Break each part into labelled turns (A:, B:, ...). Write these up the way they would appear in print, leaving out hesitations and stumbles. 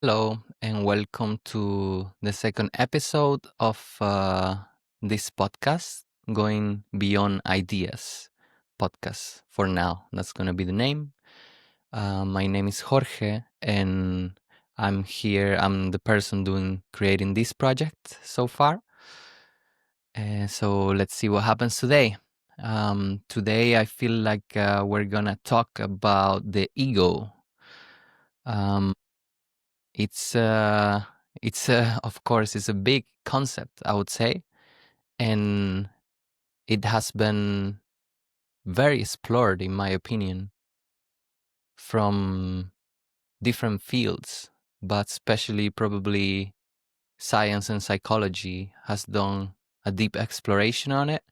A: Hello, and welcome to the second episode of this podcast, Going Beyond Ideas podcast. For now, that's going to be the name. My name is Jorge, and I'm here. I'm the person creating this project so far. So let's see what happens today. Today, I feel like we're going to talk about the ego. Um, It's of course it's a big concept, I would say, and it has been very explored, in my opinion, from different fields, but especially probably science and psychology has done a deep exploration on it,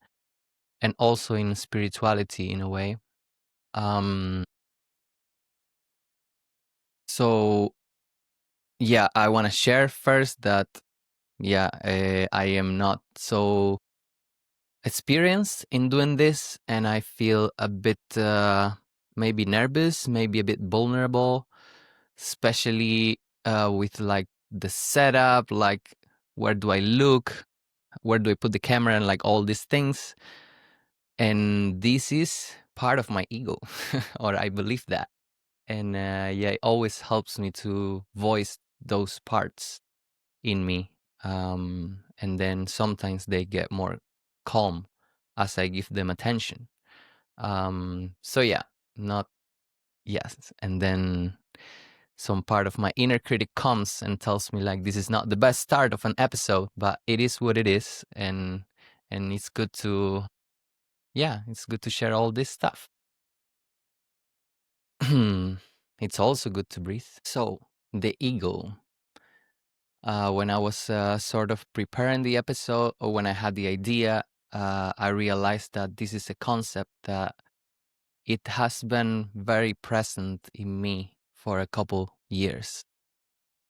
A: and also in spirituality in a way. Um, so yeah, I want to share first that I am not so experienced in doing this, and I feel a bit maybe nervous, maybe a bit vulnerable, especially with like the setup, like where do I look, where do I put the camera, and like all these things. And this is part of my ego, or I believe that. And it always helps me to voice those parts in me. And then sometimes they get more calm as I give them attention. So yeah, not yes. And then some part of my inner critic comes and tells me like this is not the best start of an episode, but it is what it is, and it's good to it's good to share all this stuff. It's also good to breathe. So the ego. When I was sort of preparing the episode, or when I had the idea, I realized that this is a concept that it has been very present in me for a couple years.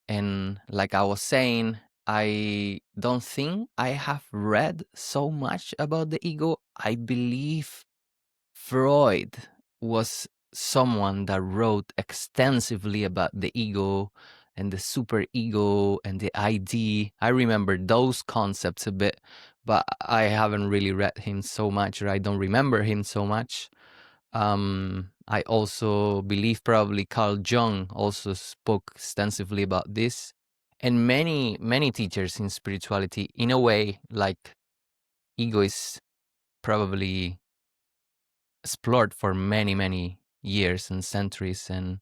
A: And like I was saying, I don't think I have read so much about the ego. I believe Freud was someone that wrote extensively about the ego and the superego and the ID. I remember those concepts a bit, but I haven't really read him so much, or I don't remember him so much. I also believe probably Carl Jung also spoke extensively about this, and many teachers in spirituality, in a way, like ego is probably explored for many years and centuries, and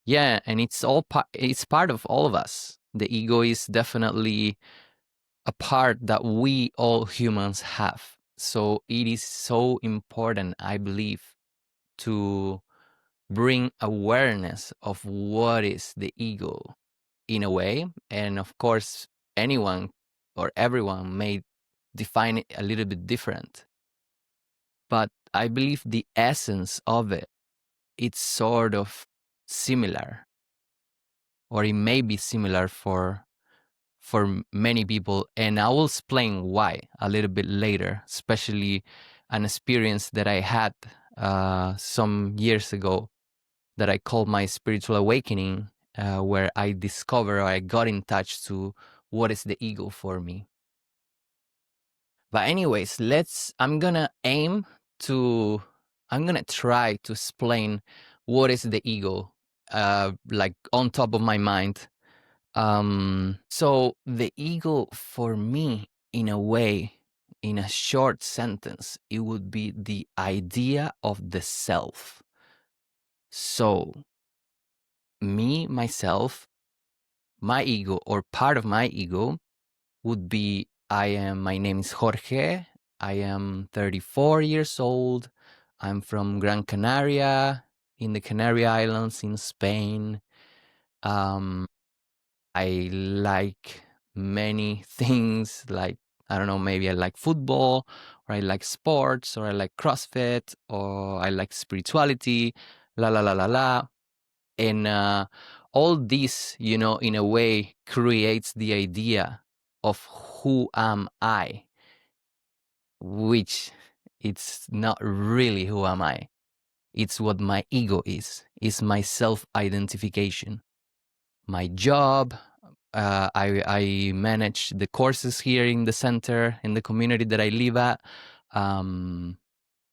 A: and it's part of all of us. The ego is definitely a part that we all humans have, so it is so important, I believe, to bring awareness of what is the ego in a way. And of course, anyone or everyone may define it a little bit different, but I believe the essence of it, it's sort of similar, or it may be similar for many people, and I will explain why a little bit later, especially an experience that I had some years ago that I call my spiritual awakening, where I discover, or I got in touch to what is the ego for me. But anyways, I'm gonna try to explain what is the ego, like on top of my mind. So the ego for me, in a way, in a short sentence, it would be the idea of the self. So me, myself, my ego, or part of my ego, would be my name is Jorge. I am 34 years old. I'm from Gran Canaria in the Canary Islands in Spain. I like many things, like, I don't know, maybe I like football, or I like sports, or I like CrossFit, or I like spirituality, la la la la la. And all this, in a way creates the idea of who am I, which it's not really who am I. It's what my ego is my self-identification. my job. I manage the courses here in the center, in the community that I live at. Um,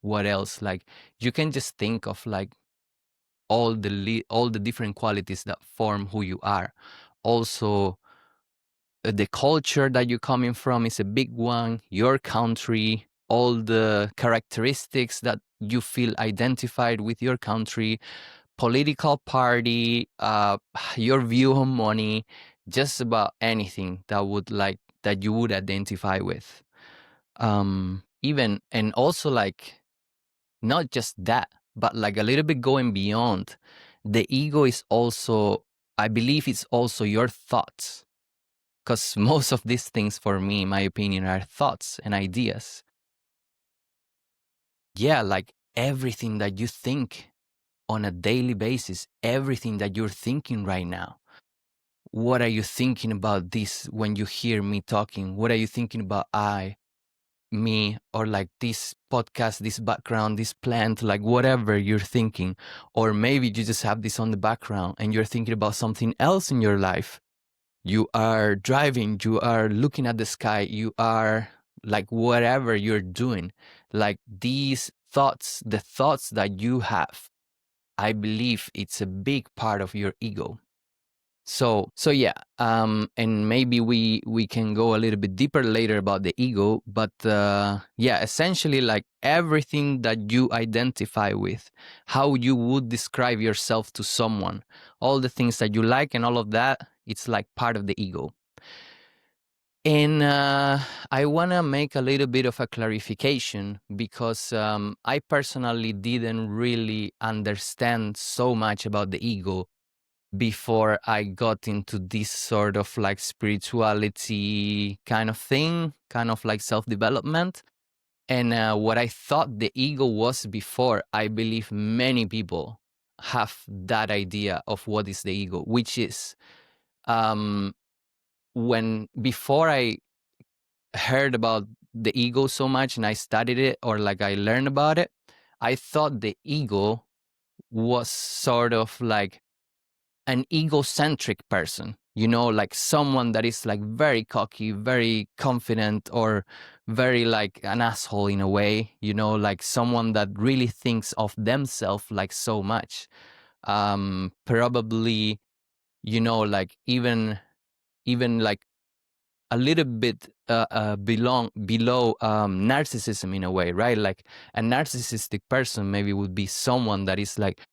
A: what else? Like, you can just think of like all the different qualities that form who you are. Also, the culture that you're coming from is a big one. Your country, all the characteristics that you feel identified with your country, political party, your view on money, just about anything that you would identify with. Even and also like not just that, but like a little bit going beyond. The ego is also, I believe, it's also your thoughts, because most of these things, for me, in my opinion, are thoughts and ideas. Yeah, like everything that you think on a daily basis, everything that you're thinking right now. What are you thinking about this when you hear me talking? What are you thinking about me, or like this podcast, this background, this plant, like whatever you're thinking? Or maybe you just have this on the background and you're thinking about something else in your life. You are driving, you are looking at the sky, you are like whatever you're doing. Like these thoughts, the thoughts that you have, I believe it's a big part of your ego. So yeah, and maybe we can go a little bit deeper later about the ego, but yeah, essentially like everything that you identify with, how you would describe yourself to someone, all the things that you like and all of that, it's like part of the ego. And I want to make a little bit of a clarification, because I personally didn't really understand so much about the ego before I got into this sort of like spirituality kind of thing, kind of like self-development. And what I thought the ego was before, I believe many people have that idea of what is the ego, which is um, when before I heard about the ego so much and I studied it, or like I learned about it, I thought the ego was sort of like an egocentric person, like someone that is like very cocky, very confident, or very like an asshole in a way, like someone that really thinks of themselves like so much. Probably, like even like a little bit below narcissism in a way, right? Like a narcissistic person maybe would be someone that is like,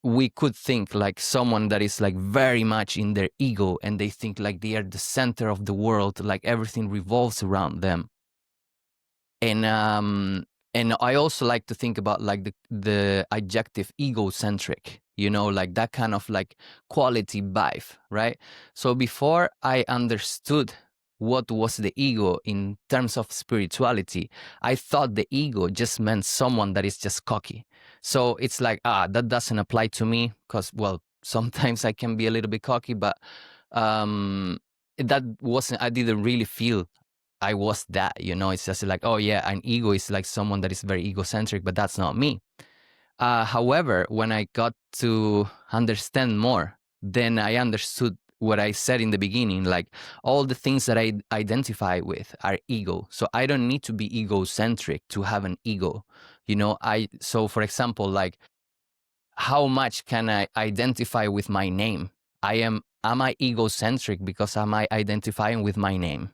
A: we could think like someone that is like very much in their ego, and they think like they are the center of the world, like everything revolves around them. And I also like to think about like the adjective egocentric, like that kind of like quality vibe, right? So before I understood what was the ego in terms of spirituality, I thought the ego just meant someone that is just cocky. So it's like, that doesn't apply to me, because, well, sometimes I can be a little bit cocky, but that wasn't, I didn't really feel I was that, it's just like, oh yeah, an ego is like someone that is very egocentric, but that's not me. However, when I got to understand more, then I understood what I said in the beginning, like all the things that I identify with are ego. So I don't need to be egocentric to have an ego. So for example, like how much can I identify with my name? Am I egocentric because am I identifying with my name?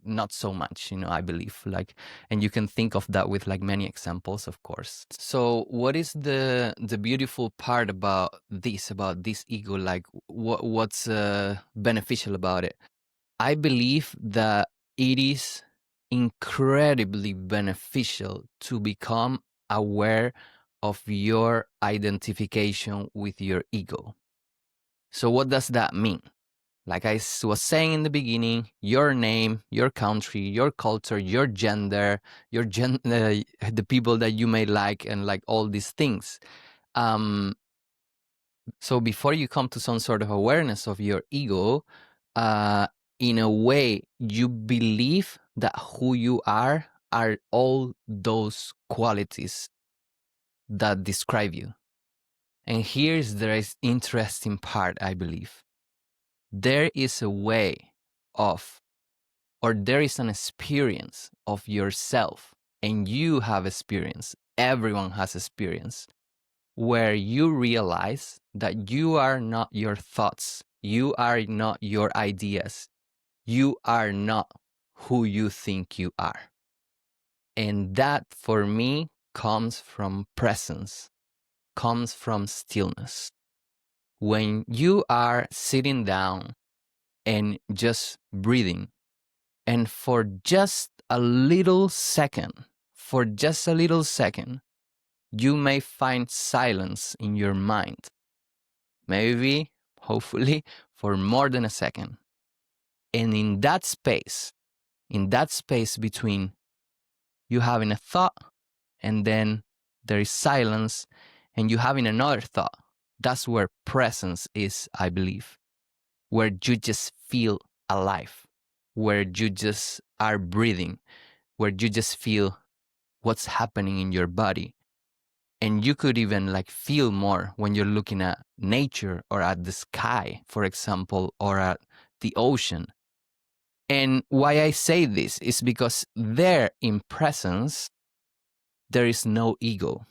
A: Not so much, I believe, like, and you can think of that with like many examples, of course. So what is the beautiful part about this ego? Like what's beneficial about it? I believe that it is incredibly beneficial to become aware of your identification with your ego. So what does that mean? Like I was saying in the beginning, your name, your country, your culture, your gender, the people that you may like, and like all these things. So before you come to some sort of awareness of your ego, in a way, you believe that who you are all those qualities that describe you. And here's the interesting part, I believe. There is a way of, or there is an experience of yourself, and you have experience, everyone has experience, where you realize that you are not your thoughts, you are not your ideas, you are not who you think you are. And that for me comes from presence, comes from stillness. When you are sitting down and just breathing, and for just a little second, for just a little second, you may find silence in your mind. Maybe, hopefully, for more than a second. And in that space between you having a thought and then there is silence and you having another thought, that's where presence is, I believe, where you just feel alive, where you just are breathing, where you just feel what's happening in your body. And you could even like feel more when you're looking at nature or at the sky, for example, or at the ocean. And why I say this is because there in presence, there is no ego.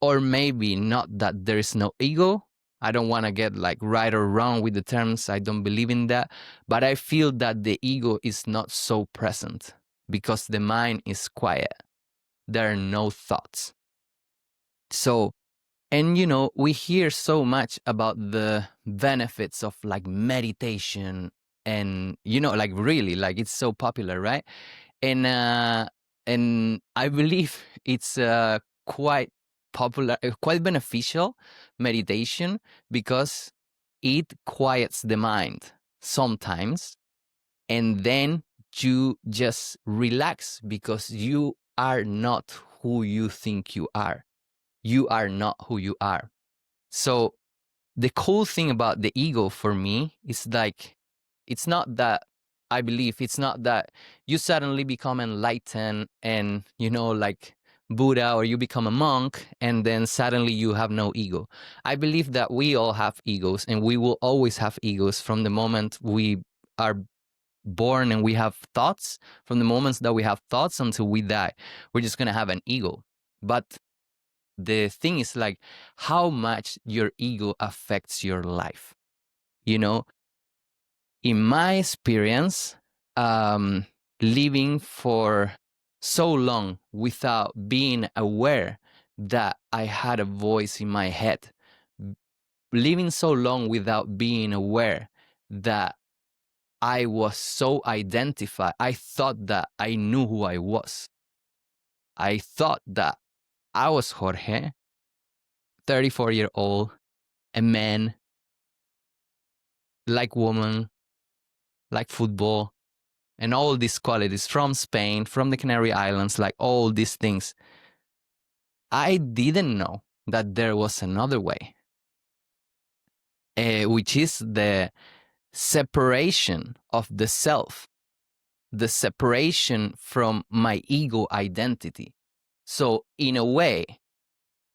A: Or maybe not that there is no ego. I don't want to get like right or wrong with the terms. I don't believe in that. But I feel that the ego is not so present because the mind is quiet. There are no thoughts. So, and we hear so much about the benefits of like meditation and, like really, like it's so popular, right? And I believe it's quite popular, quite beneficial meditation because it quiets the mind sometimes, and then you just relax because you are not who you think you are. You are not who you are. So the cool thing about the ego for me is like, it's not that, I believe it's not that you suddenly become enlightened and, like Buddha, or you become a monk and then suddenly you have no ego. I believe that we all have egos and we will always have egos from the moment we are born and we have thoughts, from the moments that we have thoughts until we die. We're just going to have an ego. But the thing is like how much your ego affects your life. In my experience, living for so long without being aware that I had a voice in my head, living so long without being aware that I was so identified. I thought that I knew who I was. I thought that I was Jorge, 34-year-old, a man, like woman, like football, and all these qualities from Spain, from the Canary Islands, like all these things. I didn't know that there was another way, which is the separation of the self, the separation from my ego identity. So, in a way,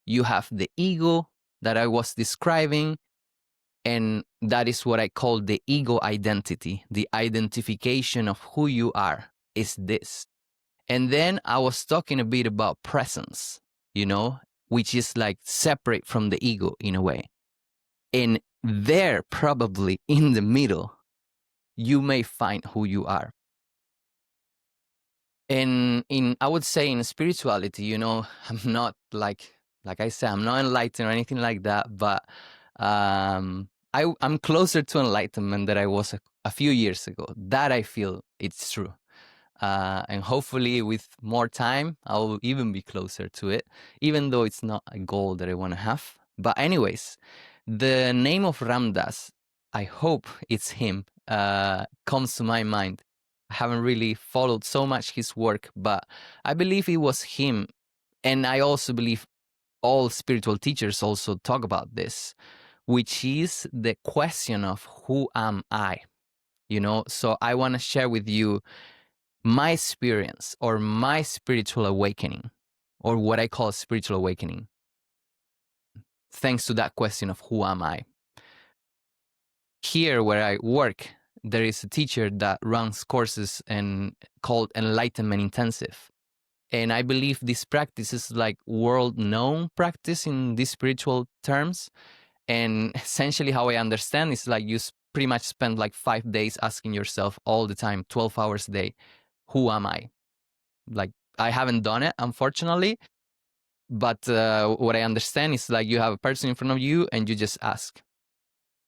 A: you have the ego that I was describing, and that is what I call the ego identity, the identification of who you are is this. And then I was talking a bit about presence, which is like separate from the ego in a way. And there, probably in the middle, you may find who you are. And I would say in spirituality, I'm not like I said, I'm not enlightened or anything like that, but I'm closer to enlightenment than I was a few years ago. That I feel it's true. And hopefully with more time, I'll even be closer to it, even though it's not a goal that I want to have. But anyways, the name of Ramdas, I hope it's him, comes to my mind. I haven't really followed so much his work, but I believe it was him. And I also believe all spiritual teachers also talk about this, which is the question of who am I? So I want to share with you my experience or my spiritual awakening, or what I call spiritual awakening. thanks to that question of who am I. Here where I work, there is a teacher that runs courses and called Enlightenment Intensive. And I believe this practice is like world known practice in these spiritual terms. And essentially how I understand is like you pretty much spend like 5 days asking yourself all the time, 12 hours a day, who am I? Like I haven't done it, unfortunately. But what I understand is like you have a person in front of you and you just ask,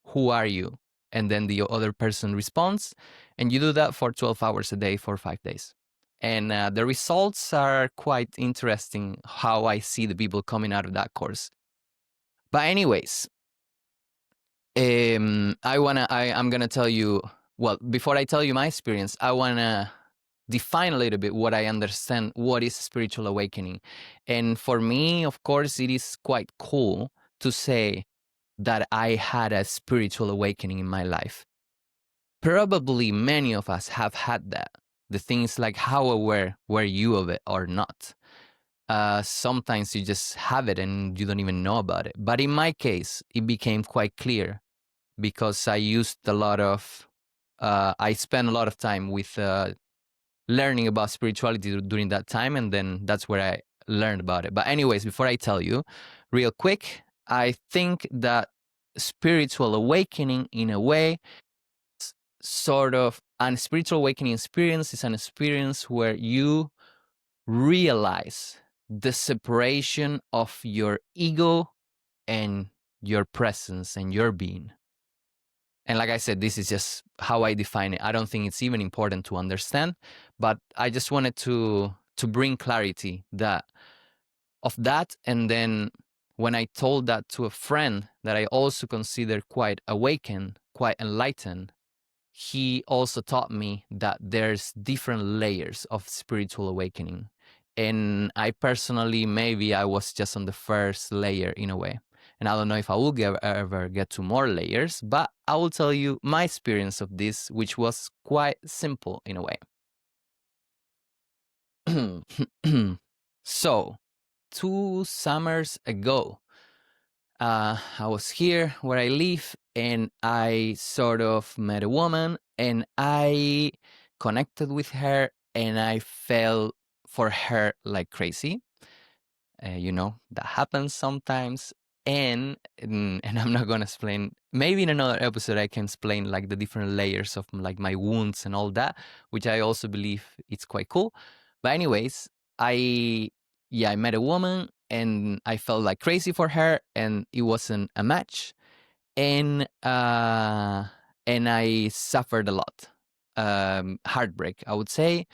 A: who are you? And then the other person responds. And you do that for 12 hours a day for 5 days. And the results are quite interesting how I see the people coming out of that course. But anyways, I'm gonna tell you, well, before I tell you my experience, I wanna define a little bit what I understand, what is spiritual awakening. And for me, of course, it is quite cool to say that I had a spiritual awakening in my life. Probably many of us have had that. The thing is like, how aware were you of it or not? Sometimes you just have it and you don't even know about it. But in my case, it became quite clear because I used a lot of, I spent a lot of time with learning about spirituality during that time. And then that's where I learned about it. But anyways, before I tell you, real quick, I think that spiritual awakening in a way, sort of an spiritual awakening experience is an experience where you realize the separation of your ego and your presence and your being. And like I said, this is just how I define it. I don't think it's even important to understand, but I just wanted to bring clarity that of that. And then when I told that to a friend that I also consider quite awakened, quite enlightened, he also taught me that there's different layers of spiritual awakening. And I personally, maybe I was just on the first layer in a way. And I don't know if I will ever get to more layers, but I will tell you my experience of this, which was quite simple in a way. So, 2 summers ago, I was here where I live and I sort of met a woman and I connected with her and I fell for her like crazy. That happens sometimes. And I'm not gonna explain. Maybe in another episode I can explain like the different layers of like my wounds and all that, which I also believe it's quite cool. But anyways, I met a woman and I felt like crazy for her, and it wasn't a match, and I suffered a lot, heartbreak, I would say.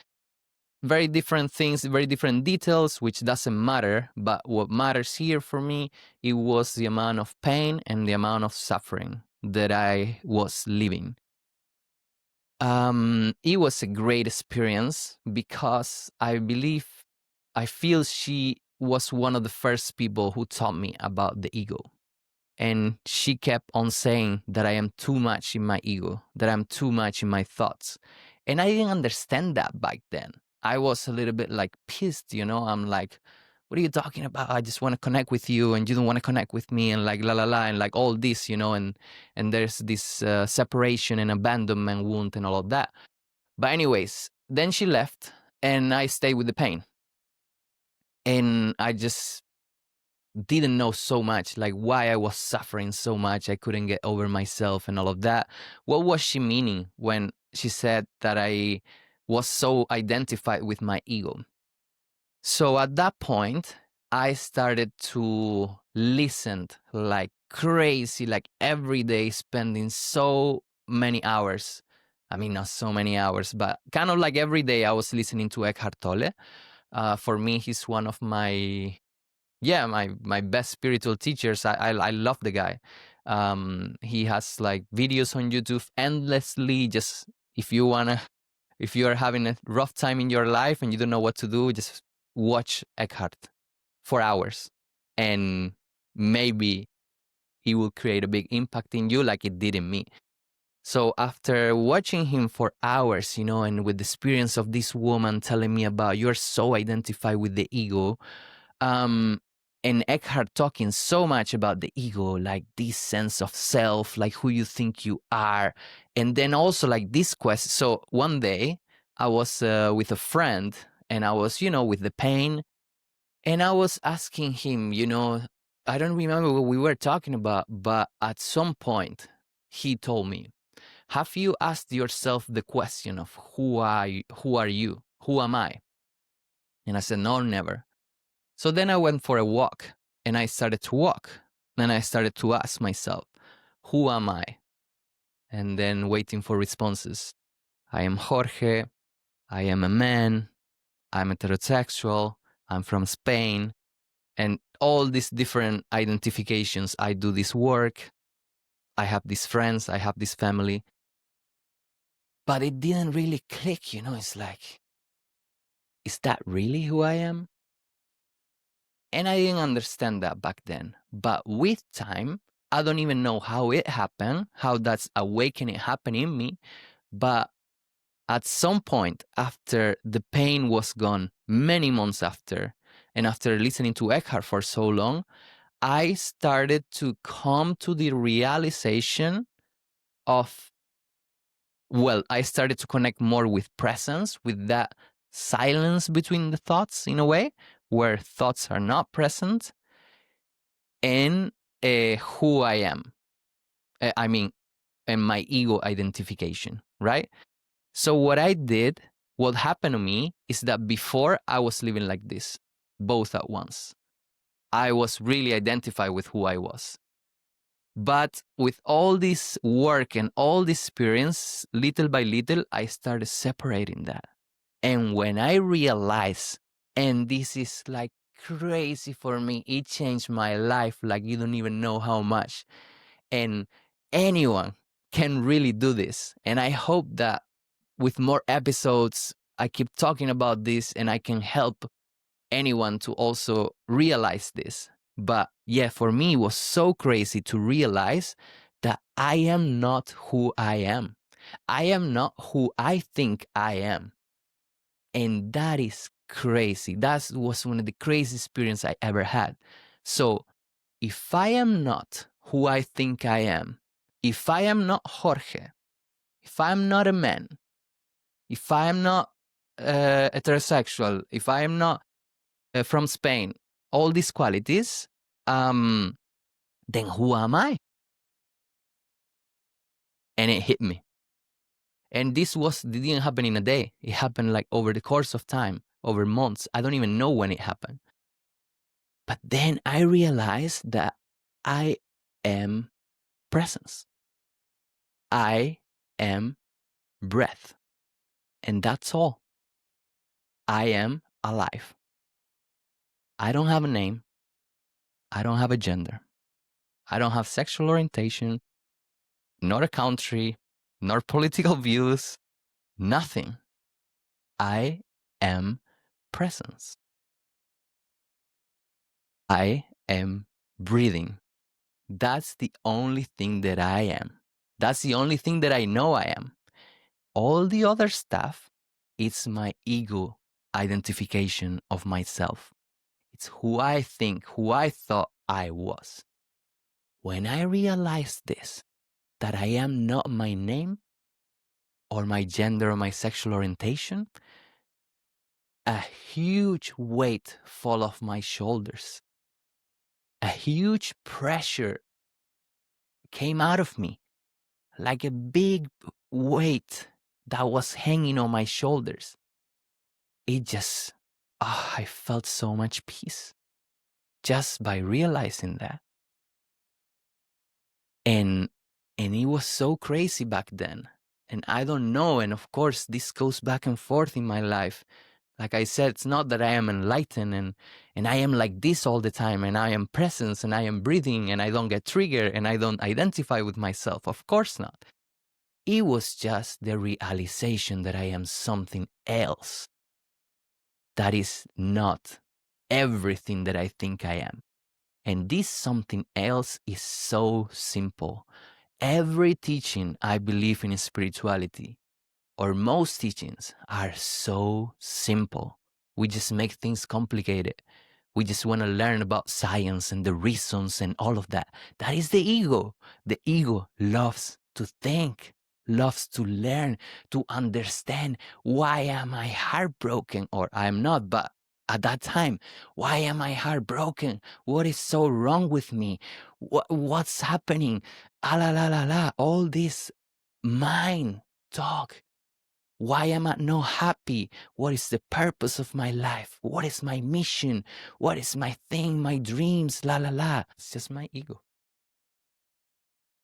A: Very different things, very different details, which doesn't matter. But what matters here for me, it was the amount of pain and the amount of suffering that I was living. It was a great experience because I feel she was one of the first people who taught me about the ego. And she kept on saying that I am too much in my ego, that I'm too much in my thoughts. And I didn't understand that back then. I was a little bit like pissed, I'm like, what are you talking about? I just want to connect with you and you don't want to connect with me, and like la la la, and like all this, and there's this separation and abandonment wound and all of that. But anyways, then she left and I stayed with the pain. And I just didn't know so much, like why I was suffering so much. I couldn't get over myself and all of that. What was she meaning when she said that I was so identified with my ego? So at that point, I started to listen like crazy, like every day, spending so many hours. I mean, not so many hours, but kind of like every day I was listening to Eckhart Tolle. For me, he's one of my best spiritual teachers. I love the guy. He has like videos on YouTube endlessly. Just if you are having a rough time in your life and you don't know what to do, just watch Eckhart for hours, and maybe he will create a big impact in you like it did in me. So after watching him for hours, and with the experience of this woman telling me about you're so identified with the ego, and Eckhart talking so much about the ego, like this sense of self, like who you think you are. And then also like this quest. So one day I was with a friend and I was, with the pain. And I was asking him, I don't remember what we were talking about, but at some point he told me, have you asked yourself the question of who are you? Who am I? And I said, no, never. So then I went for a walk and I started to walk. Then I started to ask myself, who am I? And then waiting for responses. I am Jorge. I am a man. I'm heterosexual. I'm from Spain. And all these different identifications. I do this work. I have these friends. I have this family. But it didn't really click, It's like, is that really who I am? And I didn't understand that back then. But with time, I don't even know how it happened, how that's awakening happened in me. But at some point, after the pain was gone, many months after, and after listening to Eckhart for so long, I started to come to the realization of, I started to connect more with presence, with that silence between the thoughts in a way, where thoughts are not present, and who I am. I mean, and my ego identification, right? So what happened to me is that before I was living like this, both at once. I was really identified with who I was. But with all this work and all this experience, little by little, I started separating that. And when I realized, and this is like crazy for me, it changed my life like you don't even know how much. And anyone can really do this. And I hope that with more episodes, I keep talking about this and I can help anyone to also realize this. But yeah, for me, it was so crazy to realize that I am not who I am. I am not who I think I am. And that is crazy. That was one of the craziest experiences I ever had. So if I am not who I think I am, if I am not Jorge, if I'm not a man, if I am not heterosexual, if I am not from Spain, all these qualities, then who am I? And it hit me. And this didn't happen in a day. It happened like over the course of time, over months. I don't even know when it happened. But then I realized that I am presence. I am breath. And that's all. I am alive. I don't have a name. I don't have a gender. I don't have sexual orientation, nor a country, nor political views, nothing. I am presence. I am breathing. That's the only thing that I am. That's the only thing that I know I am. All the other stuff, it's my ego identification of myself. It's who I think, who I thought I was. When I realized this, that I am not my name or my gender or my sexual orientation, a huge weight fall off my shoulders. A huge pressure came out of me, like a big weight that was hanging on my shoulders. It just, I felt so much peace just by realizing that. And it was so crazy back then. And I don't know. And of course, this goes back and forth in my life. Like I said, it's not that I am enlightened and I am like this all the time and I am presence and I am breathing and I don't get triggered and I don't identify with myself. Of course not. It was just the realization that I am something else that is not everything that I think I am. And this something else is so simple. Every teaching I believe in spirituality, or most teachings, are so simple. We just make things complicated. We just want to learn about science and the reasons and all of that. That is the ego. The ego loves to think, loves to learn, to understand, why am I heartbroken, or I'm not, but at that time, why am I heartbroken? What is so wrong with me? What's happening? Ah, la la la la. All this mind talk. Why am I not happy? What is the purpose of my life? What is my mission? What is my thing, my dreams? La la la. It's just my ego.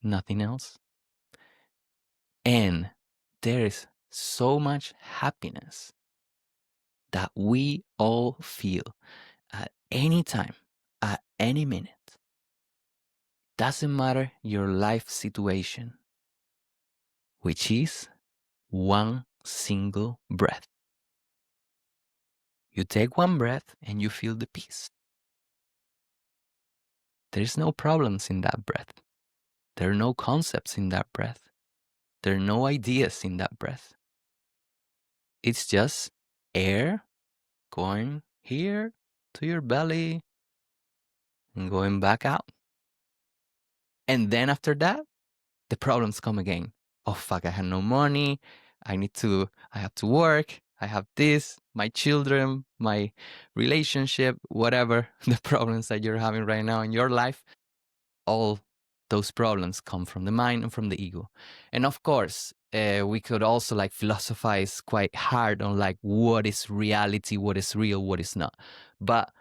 A: Nothing else. And there is so much happiness that we all feel at any time, at any minute. Doesn't matter your life situation, which is one single breath. You take one breath and you feel the peace. There's no problems in that breath. There are no concepts in that breath. There are no ideas in that breath. It's just air going here to your belly and going back out. And then after that, the problems come again. Oh, fuck, I have no money. I have to work. I have this, my children, my relationship, whatever the problems that you're having right now in your life. All those problems come from the mind and from the ego. And of course, we could also like philosophize quite hard on like what is reality, what is real, what is not. But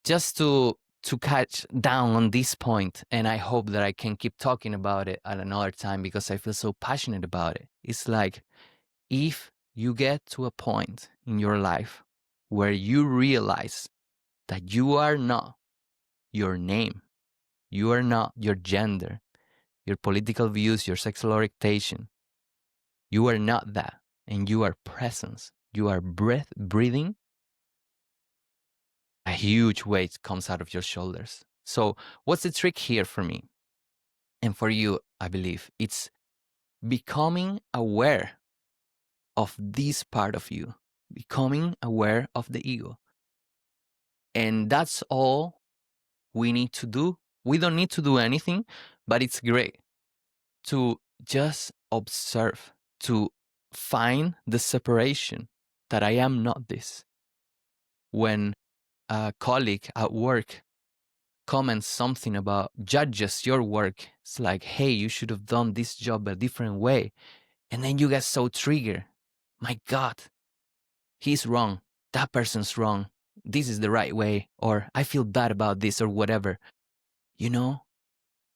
A: just to catch down on this point, and I hope that I can keep talking about it at another time because I feel so passionate about it. It's like if you get to a point in your life where you realize that you are not your name, you are not your gender, your political views, your sexual orientation. You are not that, and you are presence. You are breathing. A huge weight comes out of your shoulders. So what's the trick here for me? And for you, I believe, it's becoming aware of this part of you, becoming aware of the ego. And that's all we need to do. We don't need to do anything, but it's great to just observe, to find the separation that I am not this. When a colleague at work comments something about judges your work, it's like, hey, you should have done this job a different way. And then you get so triggered. My God, he's wrong. That person's wrong. This is the right way. Or I feel bad about this or whatever. You know,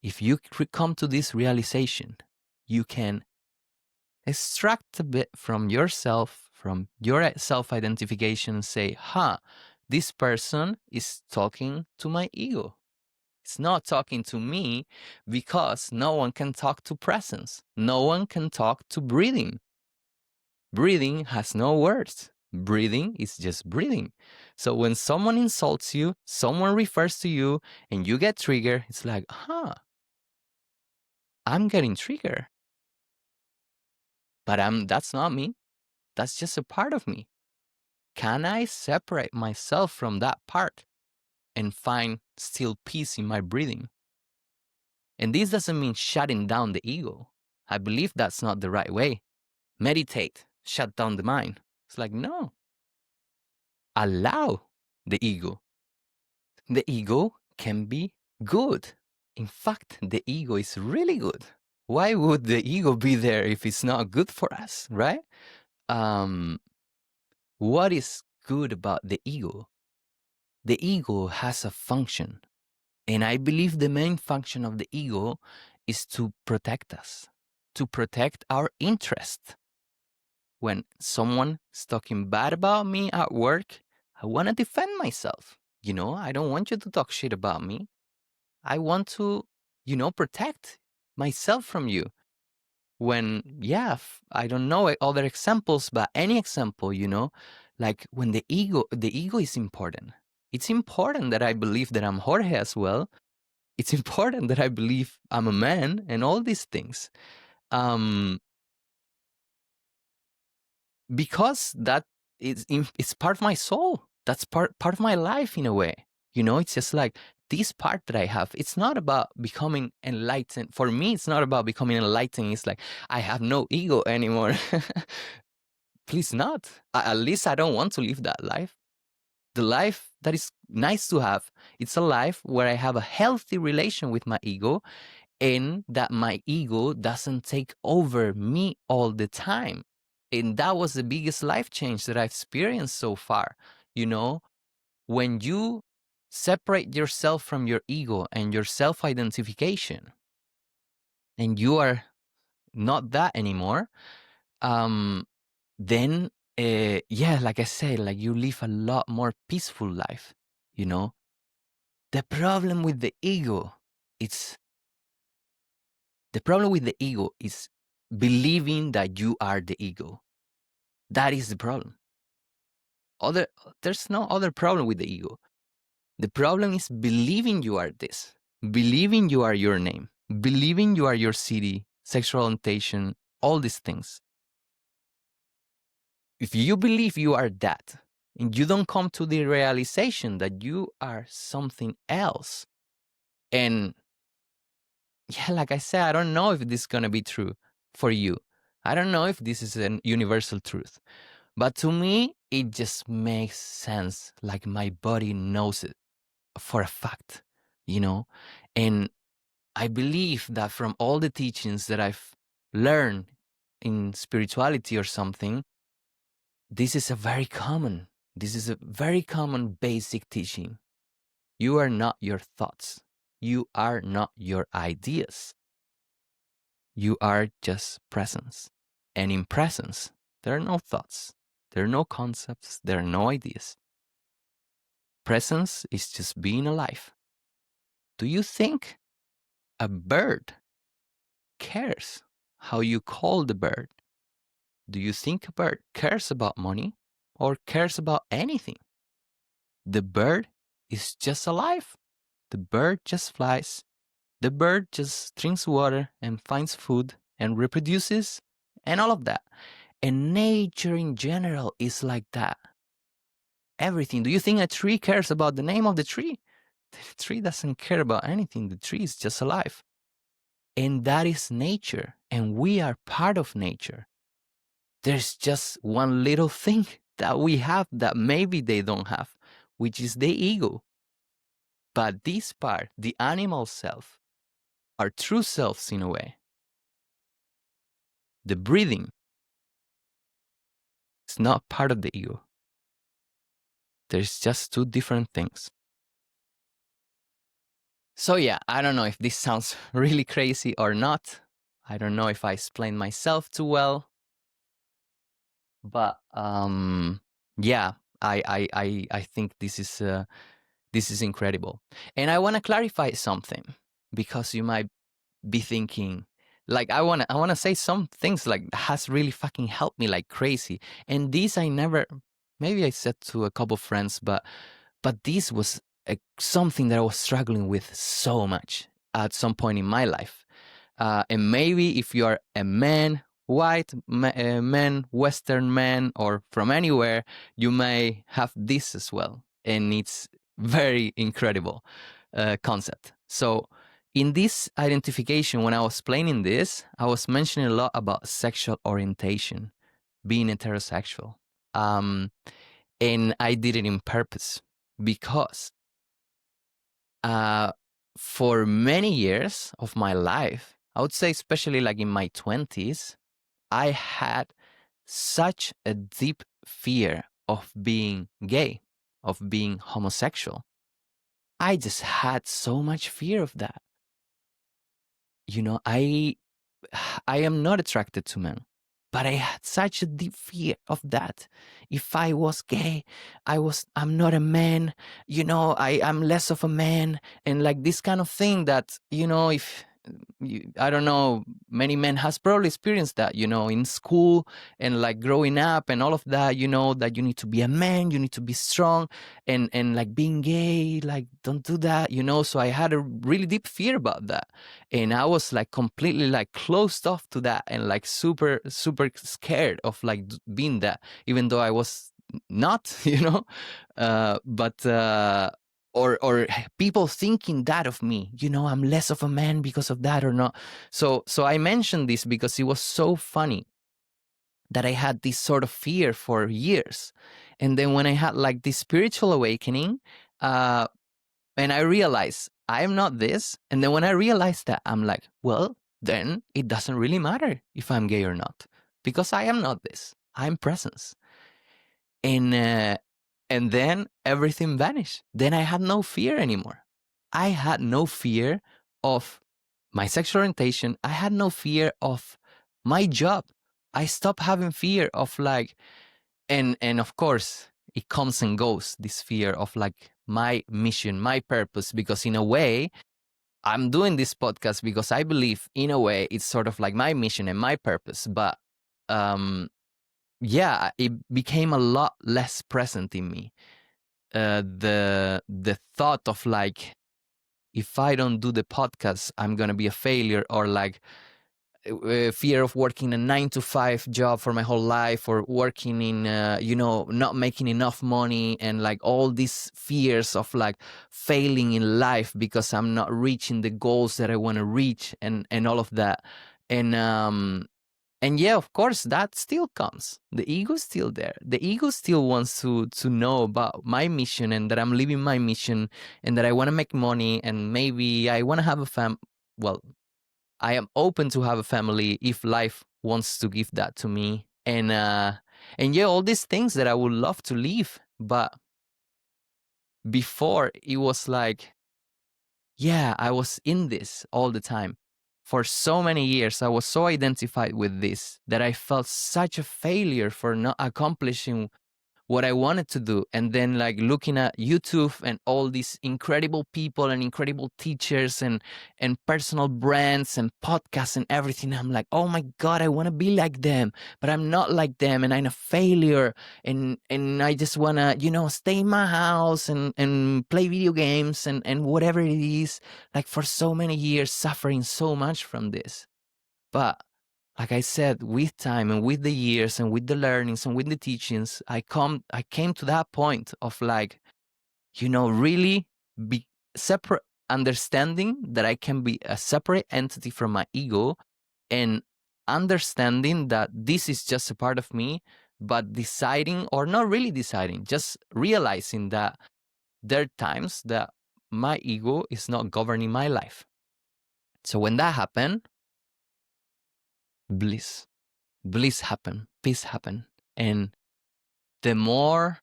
A: if you come to this realization, you can extract a bit from yourself, from your self-identification and say, this person is talking to my ego. It's not talking to me because no one can talk to presence. No one can talk to breathing. Breathing has no words. Breathing is just breathing. So when someone insults you, someone refers to you, and you get triggered, it's like, I'm getting triggered. But that's not me. That's just a part of me. Can I separate myself from that part and find still peace in my breathing? And this doesn't mean shutting down the ego. I believe that's not the right way. Meditate, shut down the mind. It's like, no. Allow the ego. The ego can be good. In fact, the ego is really good. Why would the ego be there if it's not good for us, right? What is good about the ego? The ego has a function. And I believe the main function of the ego is to protect us, to protect our interest. When someone is talking bad about me at work, I want to defend myself. I don't want you to talk shit about me. I want to, protect myself from you. When, I don't know other examples, but any example, like when the ego is important. It's important that I believe that I'm Jorge as well. It's important that I believe I'm a man and all these things. Because that it's part of my soul. That's part of my life in a way. It's just like this part that I have. It's not about becoming enlightened. For me, it's not about becoming enlightened. It's like I have no ego anymore. Please not. At least I don't want to live that life. The life that is nice to have, it's a life where I have a healthy relation with my ego, and that my ego doesn't take over me all the time. And that was the biggest life change that I've experienced so far. When you separate yourself from your ego and your self-identification, and you are not that anymore, then yeah, like I said, like you live a lot more peaceful life. The problem with the ego, it's the problem with the ego is believing that you are the ego. That is the problem. There's no other problem with the ego. The problem is believing you are this, believing you are your name, believing you are your city, sexual orientation, all these things. If you believe you are that, and you don't come to the realization that you are something else, and yeah, like I said, I don't know if this is going to be true for you. I don't know if this is a universal truth. But to me, it just makes sense. Like my body knows it for a fact, And I believe that from all the teachings that I've learned in spirituality or something, this is a very common basic teaching. You are not your thoughts. You are not your ideas. You are just presence. And in presence, there are no thoughts. There are no concepts. There are no ideas. Presence is just being alive. Do you think a bird cares how you call the bird? Do you think a bird cares about money or cares about anything? The bird is just alive. The bird just flies. The bird just drinks water and finds food and reproduces and all of that. And nature in general is like that. Everything. Do you think a tree cares about the name of the tree? The tree doesn't care about anything. The tree is just alive. And that is nature. And we are part of nature. There's just one little thing that we have that maybe they don't have, which is the ego. But this part, the animal self, our true selves in a way, the breathing, is not part of the ego. There's just two different things. So yeah, I don't know if this sounds really crazy or not. I don't know if I explained myself too well. But yeah, I think this is incredible. And I want to clarify something, because you might be thinking, like, I want to say some things like has really fucking helped me like crazy. And this I never, maybe I said to a couple friends, but this was something that I was struggling with so much at some point in my life. And maybe if you are a man, white man, Western man, or from anywhere, you may have this as well. And it's very incredible concept. So in this identification, when I was explaining this, I was mentioning a lot about sexual orientation, being heterosexual. And I did it in purpose because for many years of my life, I would say especially like in my 20s, I had such a deep fear of being gay, of being homosexual. I just had so much fear of that. I am not attracted to men, but I had such a deep fear of that. If I was gay, I'm not a man, I'm less of a man, and like this kind of thing that, if I don't know, many men has probably experienced that, in school and like growing up and all of that, that you need to be a man, you need to be strong, and like being gay, like don't do that, so I had a really deep fear about that. And I was like completely like closed off to that and like super, super scared of like being that, even though I was not, but or people thinking that of me, I'm less of a man because of that or not. So I mentioned this because it was so funny that I had this sort of fear for years. And then when I had like this spiritual awakening, uh, and I realized I'm not this. And then when I realized that, I'm like, well, then it doesn't really matter if I'm gay or not, because I am not this. I'm presence. And then everything vanished. Then I had no fear anymore. I had no fear of my sexual orientation. I had no fear of my job. I stopped having fear of like, and of course it comes and goes, this fear of like my mission, my purpose, because in a way I'm doing this podcast because I believe in a way it's sort of like my mission and my purpose. But yeah, it became a lot less present in me. The thought of like, if I don't do the podcast, I'm gonna be a failure, or like fear of working a 9 to 5 job for my whole life, or working in not making enough money, and like all these fears of like failing in life because I'm not reaching the goals that I want to reach, and all of that. And yeah, of course, that still comes. The ego's still there. The ego still wants to know about my mission, and that I'm living my mission, and that I want to make money, and maybe I want to have a well, I am open to have a family if life wants to give that to me. And yeah, all these things that I would love to live. But before, it was like, yeah, I was in this all the time. For so many years, I was so identified with this that I felt such a failure for not accomplishing what I wanted to do. And then like looking at YouTube and all these incredible people and incredible teachers and personal brands and podcasts and everything, I'm like, oh my God, I want to be like them, but I'm not like them, and I'm a failure. And I just want to, stay in my house and play video games and whatever it is, like for so many years, suffering so much from this. But like I said, with time and with the years and with the learnings and with the teachings, I came to that point of like, really be separate, understanding that I can be a separate entity from my ego, and understanding that this is just a part of me, but deciding, or not really deciding, just realizing that there are times that my ego is not governing my life. So when that happened, bliss happen, peace happen. And the more,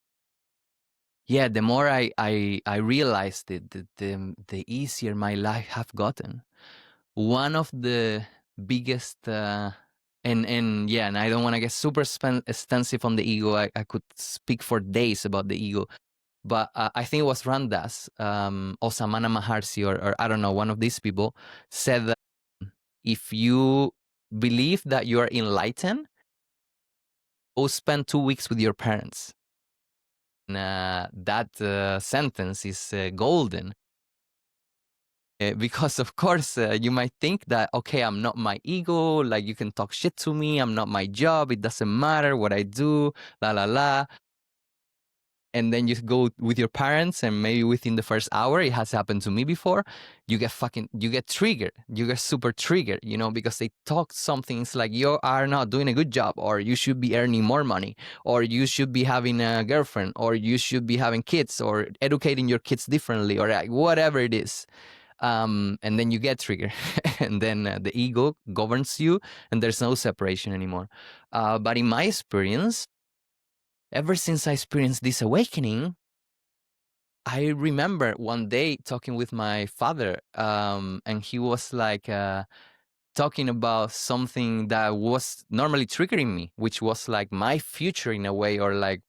A: the more I realized it, the easier my life have gotten. One of the biggest, and I don't want to get super extensive on the ego. I could speak for days about the ego, but I think it was Ramdas, or Samana Maharshi, or I don't know, one of these people said that if you believe that you are enlightened, go spend 2 weeks with your parents. And that sentence is golden. Because of course you might think that, okay, I'm not my ego, like you can talk shit to me, I'm not my job, it doesn't matter what I do, la la la. And then you go with your parents, and maybe within the first hour, it has happened to me before, you get triggered, you get super triggered, because they talk something. It's like, you are not doing a good job, or you should be earning more money, or you should be having a girlfriend, or you should be having kids, or educating your kids differently, or like whatever it is. And then you get triggered, and then the ego governs you, and there's no separation anymore. But in my experience, ever since I experienced this awakening, I remember one day talking with my father, and he was like talking about something that was normally triggering me, which was like my future in a way, or like,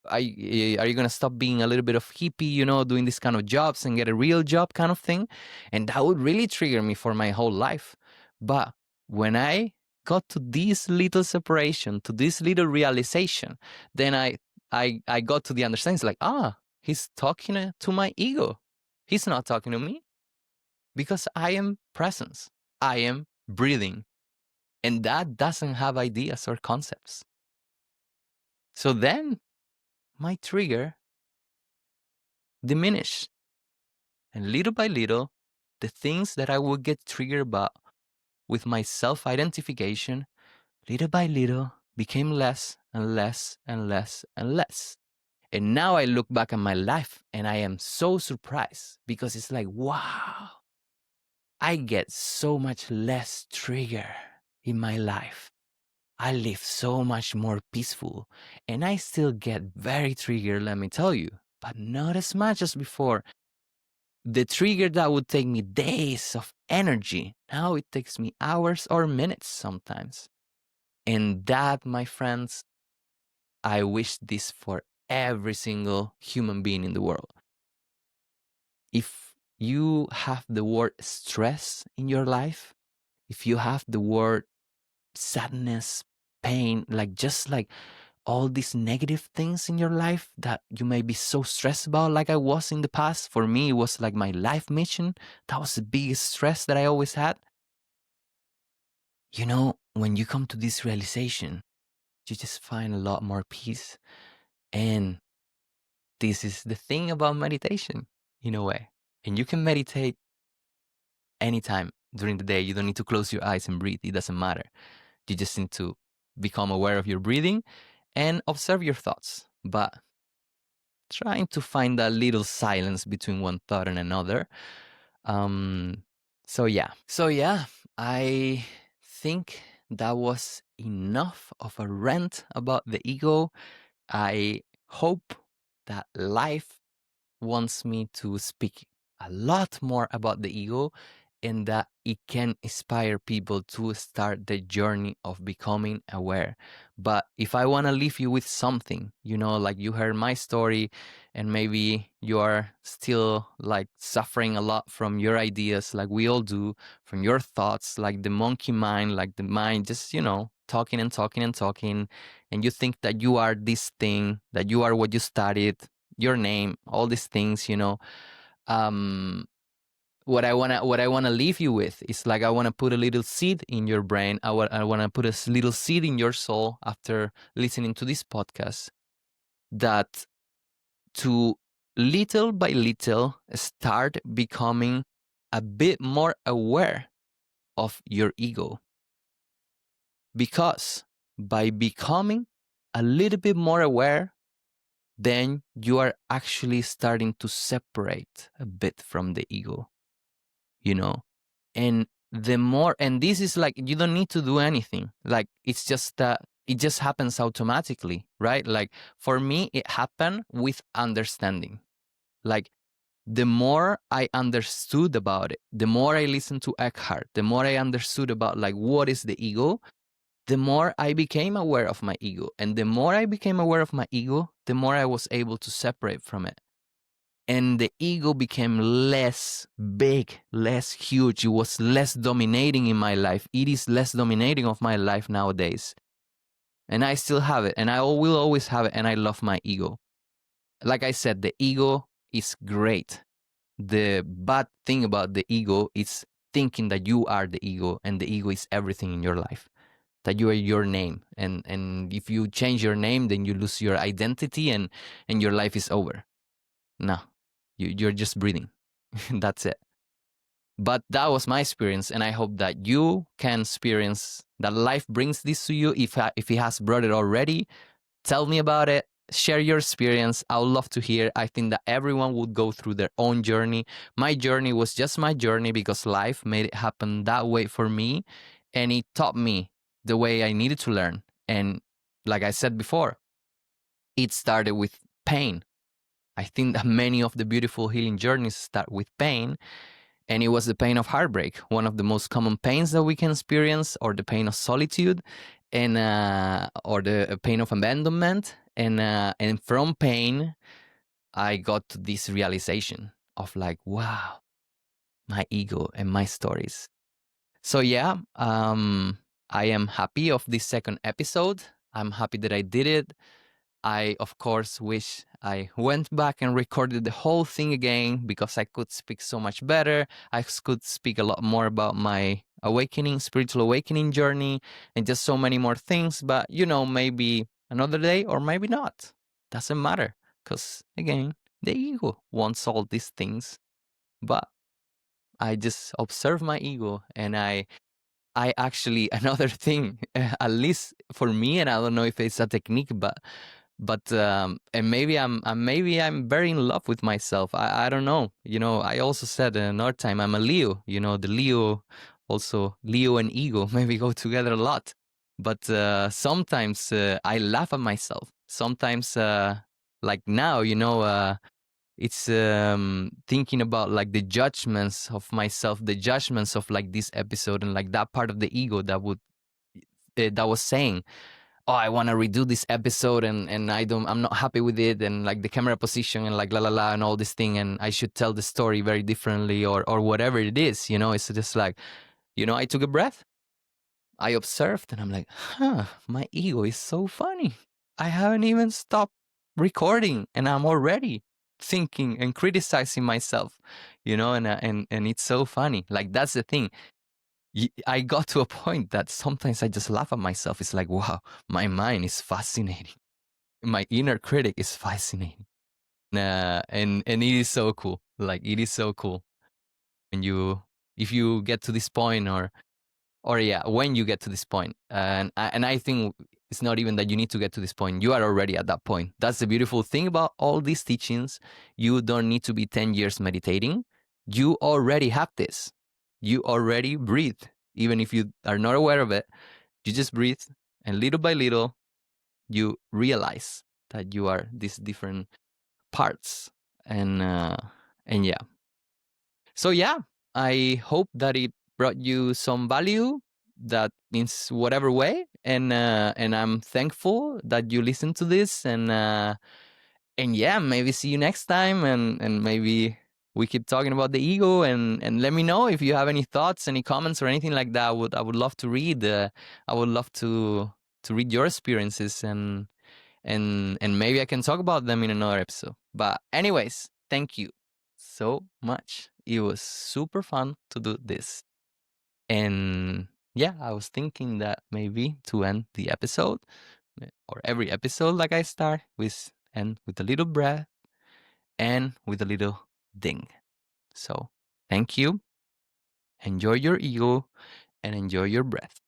A: are you gonna stop being a little bit of hippie, doing this kind of jobs and get a real job kind of thing? And that would really trigger me for my whole life. But when I got to this little separation, to this little realization, then I got to the understanding. It's like, he's talking to my ego. He's not talking to me, because I am presence. I am breathing. And that doesn't have ideas or concepts. So then my trigger diminished. And little by little, the things that I would get triggered by with my self identification, little by little, became less and less and less and less. And now I look back at my life and I am so surprised because it's like, wow, I get so much less trigger in my life. I live so much more peaceful, and I still get very triggered, let me tell you, but not as much as before. The trigger that would take me days of energy, now it takes me hours or minutes sometimes. And that, my friends, I wish this for every single human being in the world. If you have the word stress in your life, if you have the word sadness, pain, like just like all these negative things in your life that you may be so stressed about, like I was in the past. For me, it was like my life mission. That was the biggest stress that I always had. You know, when you come to this realization, you just find a lot more peace. And this is the thing about meditation, in a way. And you can meditate anytime during the day. You don't need to close your eyes and breathe. It doesn't matter. You just need to become aware of your breathing and observe your thoughts. But trying to find that little silence between one thought and another. Um, so yeah, I think that was enough of a rant about the ego. I hope that life wants me to speak a lot more about the ego and that it can inspire people to start the journey of becoming aware. But if I want to leave you with something, you know, like you heard my story and maybe you are still like suffering a lot from your ideas, like we all do, from your thoughts, like the monkey mind, like the mind just, you know, talking and talking and talking, and you think that you are this thing, that you are what you studied, your name, all these things, you know. Um, what I wanna leave you with is like I wanna put a little seed in your brain. I wanna put a little seed in your soul after listening to this podcast, that to little by little start becoming a bit more aware of your ego. Because by becoming a little bit more aware, then you are actually starting to separate a bit from the ego, you know? And the more, and this is like, you don't need to do anything. Like, it's just that it just happens automatically, right? Like, for me, it happened with understanding. Like, the more I understood about it, the more I listened to Eckhart, the more I understood about like what is the ego, the more I became aware of my ego. And the more I became aware of my ego, the more I was able to separate from it. And the ego became less big, less huge. It was less dominating in my life. It is less dominating of my life nowadays. And I still have it, and I will always have it, and I love my ego. Like I said, the ego is great. The bad thing about the ego is thinking that you are the ego, and the ego is everything in your life, that you are your name. And if you change your name, then you lose your identity, and your life is over. No, you're just breathing. That's it. But that was my experience, and I hope that you can experience that life brings this to you. If it has brought it already, tell me about it. Share your experience. I would love to hear. I think that everyone would go through their own journey. My journey was just my journey because life made it happen that way for me, and it taught me the way I needed to learn. And like I said before, it started with pain. I think that many of the beautiful healing journeys start with pain. And it was the pain of heartbreak, one of the most common pains that we can experience, or the pain of solitude, and or the pain of abandonment. And from pain, I got to this realization of like, wow, my ego and my stories. So yeah, I am happy of this second episode. I'm happy that I did it. I, of course, wish I went back and recorded the whole thing again because I could speak so much better. I could speak a lot more about my awakening, spiritual awakening journey, and just so many more things. But, you know, maybe another day or maybe not. Doesn't matter because, again, the ego wants all these things. but I just observe my ego, and I actually another thing, at least for me, and I don't know if it's a technique, but and maybe I'm very in love with myself. I don't know. I also said another time I'm a Leo. The Leo, also Leo and ego maybe go together a lot. But sometimes I laugh at myself. Sometimes, like now, it's thinking about like the judgments of myself, the judgments of like this episode, and like that part of the ego that was saying, oh, I want to redo this episode, and I'm not happy with it, and like the camera position, and like la la la and all this thing, and I should tell the story very differently, or whatever it is. It's just like, I took a breath, I observed, and I'm like, my ego is so funny. I haven't even stopped recording, and I'm already thinking and criticizing myself, and it's so funny. Like, that's the thing. I got to a point that sometimes I just laugh at myself. It's like, wow, my mind is fascinating. My inner critic is fascinating. And it is so cool. Like, it is so cool. And if you get to this point, or yeah, when you get to this point, and I think it's not even that you need to get to this point. You are already at that point. That's the beautiful thing about all these teachings. You don't need to be 10 years meditating. You already have this. You already breathe, even if you are not aware of it. You just breathe, and little by little you realize that you are these different parts. And yeah, so yeah, I hope that it brought you some value, that means whatever way, and I'm thankful that you listened to this, and yeah, maybe see you next time, and maybe we keep talking about the ego, and let me know if you have any thoughts, any comments, or anything like that. I would love to read. I would love to read your experiences, and maybe I can talk about them in another episode. But anyways, thank you so much. It was super fun to do this. And yeah, I was thinking that maybe to end the episode, or every episode, like I start with, end with a little breath and with a little ding. So thank you. Enjoy your ego and enjoy your breath.